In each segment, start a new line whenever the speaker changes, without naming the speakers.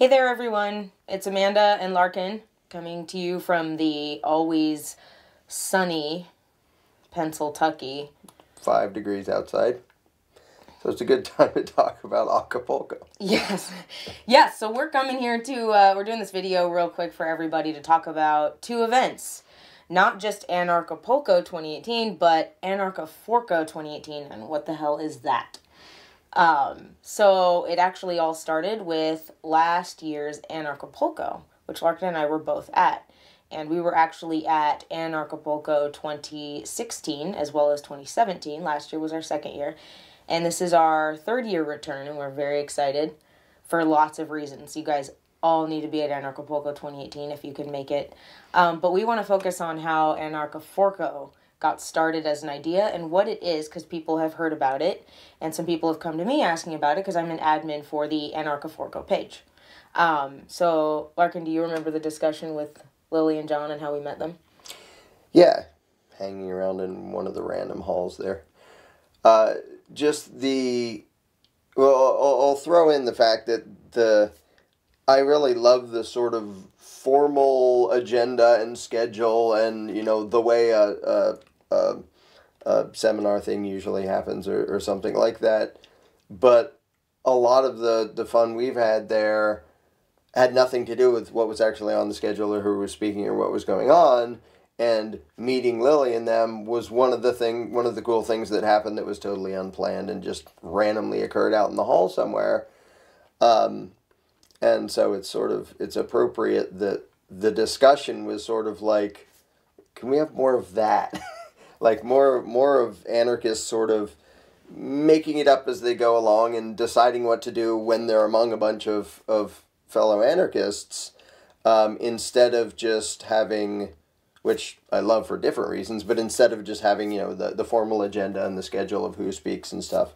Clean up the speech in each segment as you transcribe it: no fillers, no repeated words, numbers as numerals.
Hey there, everyone. It's Amanda and Larken coming to you from the always sunny Pennsylvania.
5 degrees outside. So it's a good time to talk about Anarchaforko.
Yes. Yes, so we're coming here to, we're doing this video real quick for everybody to talk about two events. Not just Anarchapulco 2018, but Anarchaforko 2018. And what the hell is that? So it actually all started with last year's Anarchapulco, which Larkin and I were both at. And we were actually at Anarchapulco 2016 as well as 2017. Last year was our second year. And this is our third year return, and we're very excited for lots of reasons. You guys all need to be at Anarchapulco 2018 if you can make it. But we want to focus on how Anarchaforko got started as an idea and what it is, because people have heard about it, and some people have come to me asking about it because I'm an admin for the Anarchaforko page. So, Larkin, do you remember the discussion with Lily and John and how we met them?
Yeah, hanging around in one of the random halls there. I'll throw in the fact that I really love the sort of formal agenda and schedule and, you know, the way a seminar thing usually happens or something like that. But a lot of the fun we've had there had nothing to do with what was actually on the schedule or who was speaking or what was going on. And meeting Lily and them was one of the cool things that happened that was totally unplanned and just randomly occurred out in the hall somewhere. And so it's appropriate that the discussion was sort of like, can we have more of that? Like more of anarchists sort of making it up as they go along and deciding what to do when they're among a bunch of fellow anarchists, instead of just having, which I love for different reasons, but instead of just having, you know, the formal agenda and the schedule of who speaks and stuff.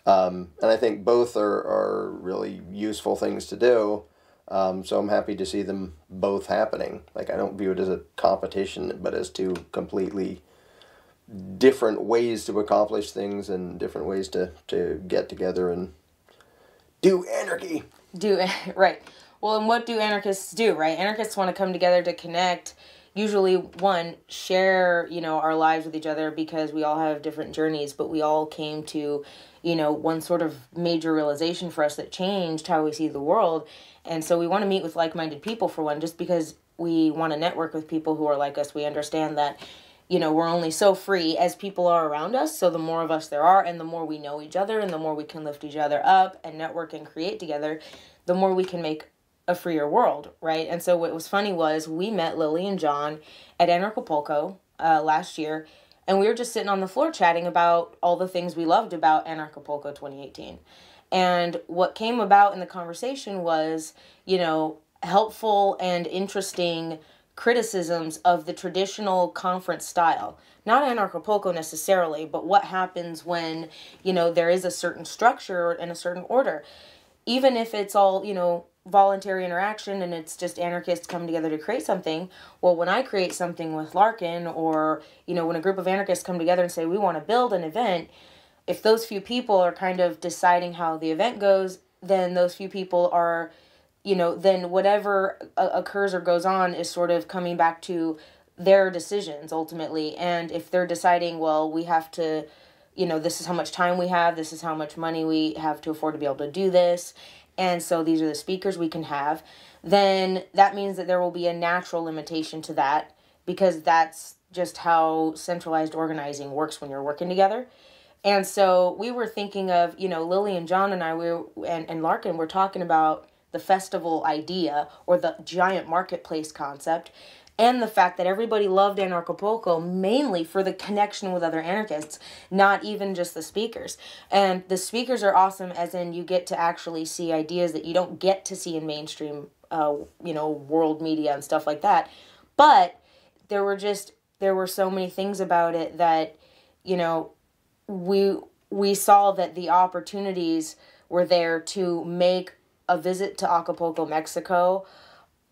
And I think both are really useful things to do. So I'm happy to see them both happening. Like, I don't view it as a competition, but as two completely different ways to accomplish things and different ways to get together and do anarchy.
Right. Well, and what do anarchists do, right? Anarchists want to come together to connect. Usually, one, share, you know, our lives with each other because we all have different journeys, but we all came to, you know, one sort of major realization for us that changed how we see the world. And so we want to meet with like-minded people, for one, just because we want to network with people who are like us. We understand that, you know, we're only so free as people are around us. So the more of us there are, and the more we know each other, and the more we can lift each other up and network and create together, the more we can make a freer world, right? And so what was funny was we met Lily and John at Anarchapulco last year, and we were just sitting on the floor chatting about all the things we loved about Anarchapulco 2018. And what came about in the conversation was, you know, helpful and interesting criticisms of the traditional conference style. Not Anarchapulco necessarily, but what happens when, you know, there is a certain structure and a certain order. Even if it's all, you know, voluntary interaction and it's just anarchists coming together to create something. Well, when I create something with Larkin, or, you know, when a group of anarchists come together and say we want to build an event, if those few people are kind of deciding how the event goes, then those few people are, you know, then whatever occurs or goes on is sort of coming back to their decisions ultimately. And if they're deciding, well, we have to, you know, this is how much time we have, this is how much money we have to afford to be able to do this, and so these are the speakers we can have, then that means that there will be a natural limitation to that, because that's just how centralized organizing works when you're working together. And so we were thinking of, you know, Lily and John and I, and Larkin were talking about the festival idea or the giant marketplace concept, and the fact that everybody loved Anarchapulco mainly for the connection with other anarchists, not even just the speakers. And the speakers are awesome, as in you get to actually see ideas that you don't get to see in mainstream, you know, world media and stuff like that. But there were so many things about it that, you know, we saw that the opportunities were there to make a visit to Acapulco, Mexico,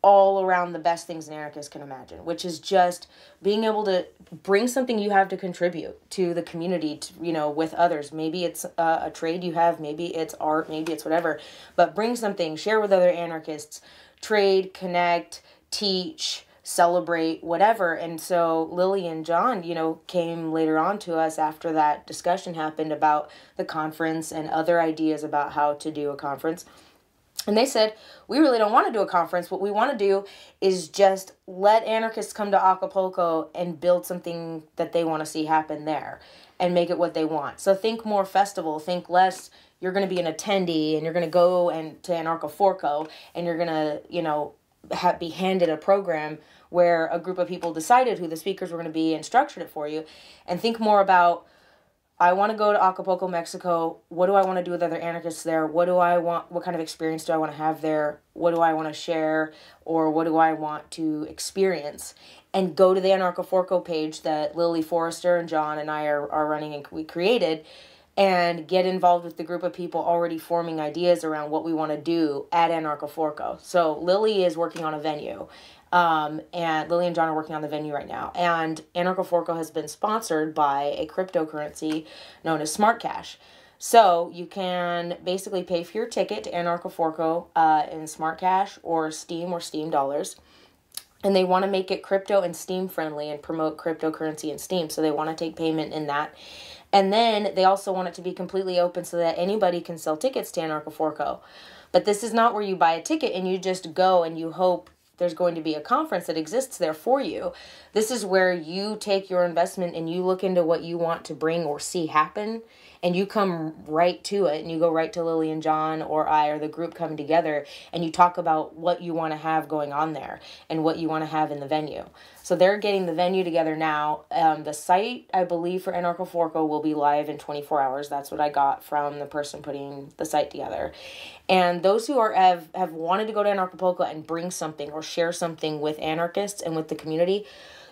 all around the best things an anarchist can imagine, which is just being able to bring something you have to contribute to the community, to, you know, with others. Maybe it's a trade you have, maybe it's art, maybe it's whatever, but bring something, share with other anarchists, trade, connect, teach, celebrate, whatever. And so Lily and John, you know, came later on to us after that discussion happened about the conference and other ideas about how to do a conference. And they said, we really don't want to do a conference. What we want to do is just let anarchists come to Acapulco and build something that they want to see happen there and make it what they want. So think more festival, think less you're going to be an attendee and you're going to go and to Anarchaforko and you're going to, you know, be handed a program where a group of people decided who the speakers were going to be and structured it for you. And think more about, I want to go to Acapulco, Mexico. What do I want to do with other anarchists there? What do I want? What kind of experience do I want to have there? What do I want to share? Or what do I want to experience? And go to the Anarchaforko page that Lily Forrester and John and I are running and we created, and get involved with the group of people already forming ideas around what we want to do at Anarchaforko. So Lily is working on a venue. And Lily and John are working on the venue right now. And Anarchaforko has been sponsored by a cryptocurrency known as Smartcash. So you can basically pay for your ticket to Anarchaforko in Smartcash or Steem dollars. And they want to make it crypto and Steem friendly and promote cryptocurrency and Steem. So they want to take payment in that. And then they also want it to be completely open so that anybody can sell tickets to Anarchaforko. But this is not where you buy a ticket and you just go and you hope there's going to be a conference that exists there for you. This is where you take your investment and you look into what you want to bring or see happen, and you come right to it, and you go right to Lily and John or I or the group coming together, and you talk about what you want to have going on there and what you want to have in the venue. So they're getting the venue together now. The site, I believe, for Anarchaforko will be live in 24 hours. That's what I got from the person putting the site together. And those who have wanted to go to Anarchapulco and bring something or share something with anarchists and with the community,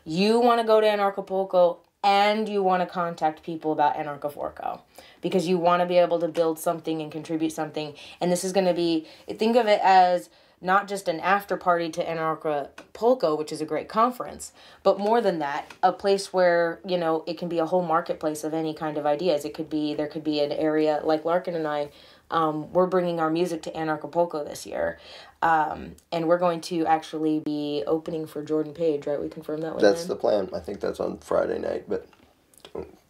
you want to go to Anarchapulco and you want to contact people about Anarchaforko because you want to be able to build something and contribute something. And this is going to be, think of it as not just an after party to Anarchapulco, which is a great conference, but more than that, a place where, you know, it can be a whole marketplace of any kind of ideas. It could be, there could be an area like Larken and I, we're bringing our music to Anarchapulco this year. And we're going to actually be opening for Jordan Page, right? We confirmed that one.
That's the plan. I think that's on Friday night, but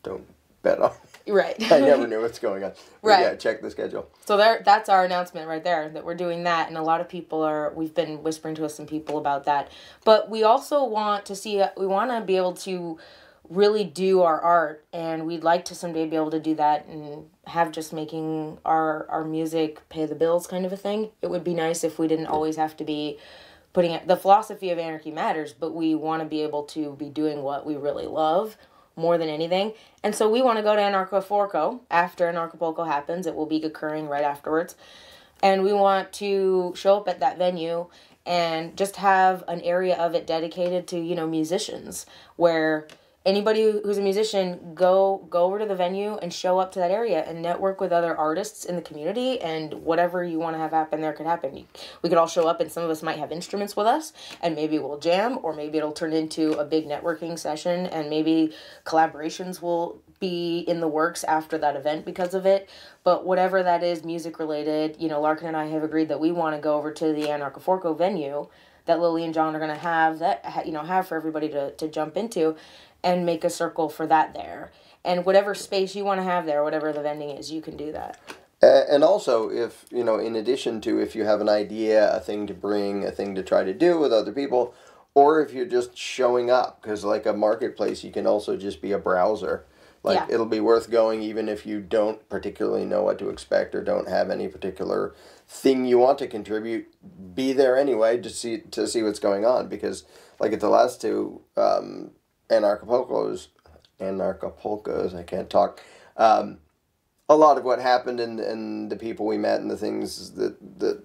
don't bet on it.
Right.
I never knew what's going on. But
right.
Yeah, check the schedule.
So that's our announcement right there, that we're doing that. And a lot of people we've been whispering to us some people about that. But we also want to we want to be able to really do our art. And we'd like to someday be able to do that and have just making our music pay the bills kind of a thing. It would be nice if we didn't always have to be putting it. The philosophy of anarchy matters, but we want to be able to be doing what we really love more than anything. And so we want to go to Anarchaforko after Anarchapulco happens. It will be occurring right afterwards. And we want to show up at that venue and just have an area of it dedicated to, you know, musicians, where anybody who's a musician, go over to the venue and show up to that area and network with other artists in the community, and whatever you want to have happen there could happen. We could all show up and some of us might have instruments with us and maybe we'll jam, or maybe it'll turn into a big networking session, and maybe collaborations will be in the works after that event because of it. But whatever that is, music related, you know, Larken and I have agreed that we want to go over to the Anarchaforko venue that Lily and John are going to have for everybody to jump into, and make a circle for that there. And whatever space you want to have there, whatever the vending is, you can do that.
And also, if, you know, in addition to if you have an idea, a thing to bring, a thing to try to do with other people, or if you're just showing up, because like a marketplace, you can also just be a browser. Like, yeah. It'll be worth going even if you don't particularly know what to expect or don't have any particular thing you want to contribute. Be there anyway to see what's going on, because like at the last two Anarchapulcos, I can't talk. A lot of what happened and the people we met and the things that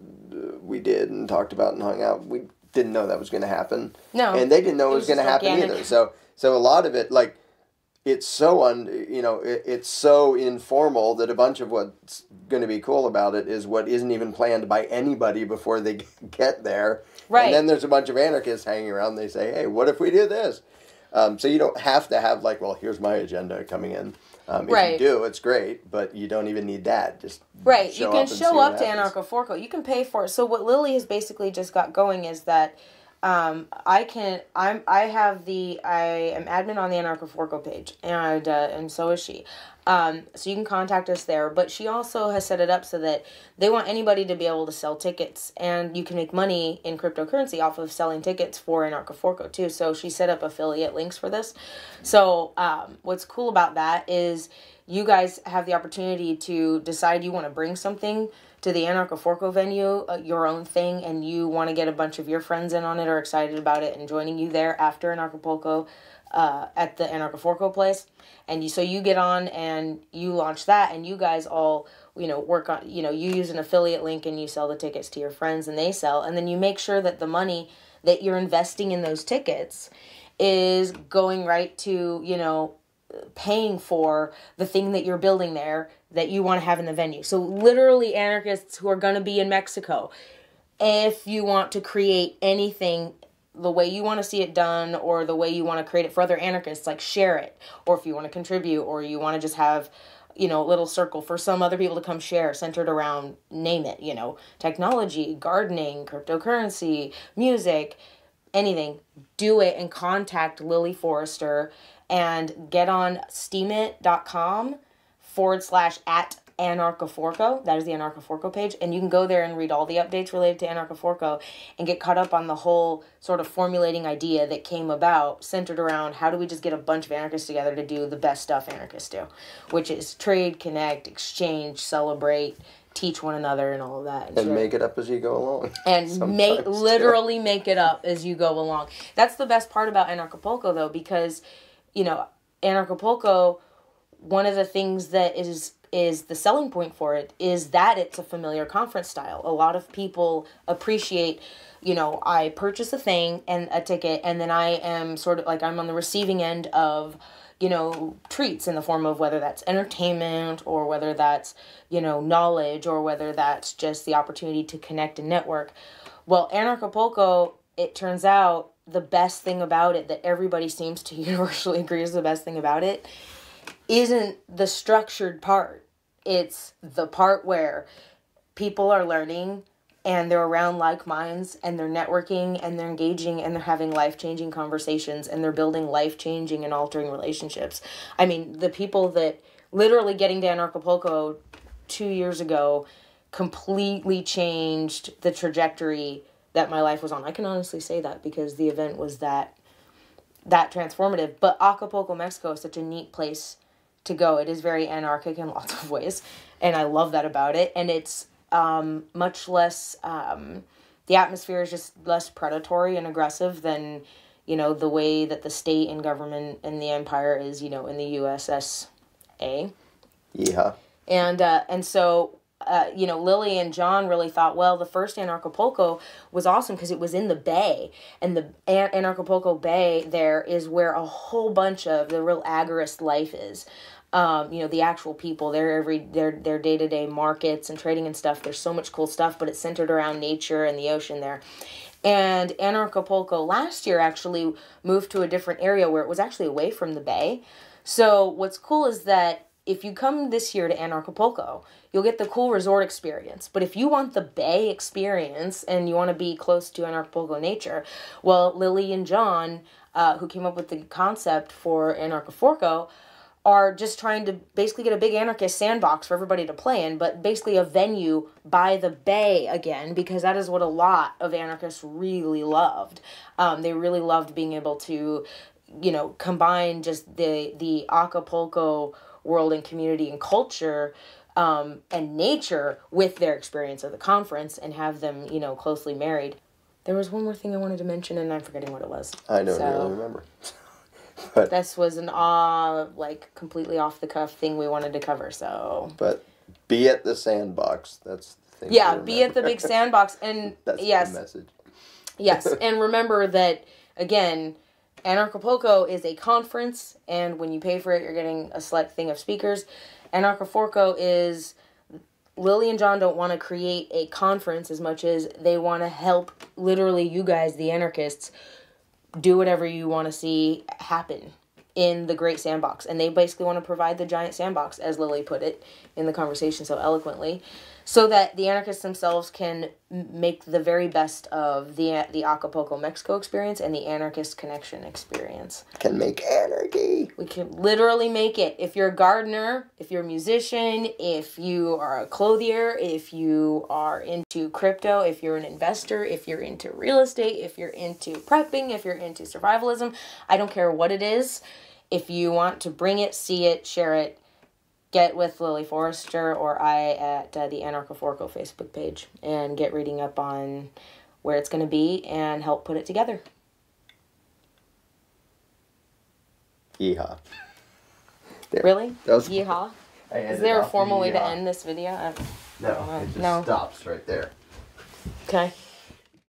we did and talked about and hung out, we didn't know that was going to happen.
No.
And they didn't know it was going to happen either. So a lot of it, like, it's so it's so informal that a bunch of what's going to be cool about it is what isn't even planned by anybody before they get there.
Right.
And then there's a bunch of anarchists hanging around. They say, hey, what if we do this? So you don't have to have like, well, here's my agenda coming in. If you do, it's great, but you don't even need that. Just
you can show up to Anarchaforko. You can pay for it. So what Lily has basically just got going is that I am admin on the Anarchaforko page, and so is she. So you can contact us there, but she also has set it up so that they want anybody to be able to sell tickets, and you can make money in cryptocurrency off of selling tickets for Anarchaforko too. So she set up affiliate links for this. So what's cool about that is you guys have the opportunity to decide you want to bring something to the Anarchaforko venue, your own thing, and you want to get a bunch of your friends in on it or excited about it and joining you there after Anarchapulco at the Anarchaforko place. And so you get on and you launch that, and you guys all, work on, you use an affiliate link and you sell the tickets to your friends and they sell. And then you make sure that the money that you're investing in those tickets is going right to, paying for the thing that you're building there that you want to have in the venue. So literally anarchists who are going to be in Mexico, if you want to create anything the way you want to see it done or the way you want to create it for other anarchists, like share it. Or if you want to contribute or you want to just have, a little circle for some other people to come share centered around, name it, technology, gardening, cryptocurrency, music, anything, do it and contact Lily Forrester and get on steemit.com/@Anarchaforko. That is the Anarchaforko page. And you can go there and read all the updates related to Anarchaforko and get caught up on the whole sort of formulating idea that came about centered around how do we just get a bunch of anarchists together to do the best stuff anarchists do, which is trade, connect, exchange, celebrate, teach one another and all of that.
And make it up as you go along.
And literally make it up as you go along. That's the best part about Anarchapulco, though, because Anarchapulco, one of the things that is the selling point for it is that it's a familiar conference style. A lot of people appreciate, I purchase a thing and a ticket, and then I am sort of like I'm on the receiving end of, treats in the form of whether that's entertainment or whether that's, knowledge or whether that's just the opportunity to connect and network. Well, Anarchapulco, it turns out the best thing about it that everybody seems to universally agree is the best thing about it isn't the structured part. It's the part where people are learning and they're around like minds and they're networking and they're engaging and they're having life-changing conversations and they're building life-changing and altering relationships. I mean, the people that literally getting to Anarchapulco 2 years ago completely changed the trajectory that my life was on. I can honestly say that because the event was that transformative. But Acapulco, Mexico is such a neat place to go. It is very anarchic in lots of ways, and I love that about it. And it's much less, the atmosphere is just less predatory and aggressive than, the way that the state and government and the empire is, in the USSA. Yeah. And so Lily and John really thought, well, the first Anarchapulco was awesome because it was in the bay, and the Anarchapulco Bay there is where a whole bunch of the real agorist life is. The actual people, their day-to-day markets and trading and stuff. There's so much cool stuff, but it's centered around nature and the ocean there. And Anarchapulco last year actually moved to a different area where it was actually away from the bay. So what's cool is that if you come this year to Anarchapulco, you'll get the cool resort experience. But if you want the bay experience and you want to be close to Anarchapulco nature, well, Lily and John, who came up with the concept for Anarchaforko, are just trying to basically get a big anarchist sandbox for everybody to play in, but basically a venue by the bay again, because that is what a lot of anarchists really loved. They really loved being able to, combine just the Acapulco world and community and culture and nature with their experience of the conference and have them, closely married. There was one more thing I wanted to mention, and I'm forgetting what it was.
I don't really remember.
But this was an completely off the cuff thing we wanted to cover. So,
but be at the sandbox. That's the thing.
Yeah, be at the big sandbox, and
that's
yes,
the message.
Yes, and remember that again. Anarchapulco is a conference, and when you pay for it, you're getting a select thing of speakers. Anarchaforko is... Lily and John don't want to create a conference as much as they want to help literally you guys, the anarchists, do whatever you want to see happen in the great sandbox. And they basically want to provide the giant sandbox, as Lily put it in the conversation so eloquently, so that the anarchists themselves can make the very best of the Acapulco, Mexico experience and the anarchist connection experience.
Can make anarchy.
We can literally make it. If you're a gardener, if you're a musician, if you are a clothier, if you are into crypto, if you're an investor, if you're into real estate, if you're into prepping, if you're into survivalism, I don't care what it is. If you want to bring it, see it, share it, get with Lily Forrester or I at the Anarchaforko Facebook page and get reading up on where it's going to be and help put it together.
Yeehaw.
There. Really?
That was...
Yeehaw? Is there a formal way to end this video?
No, it just stops right there.
Okay.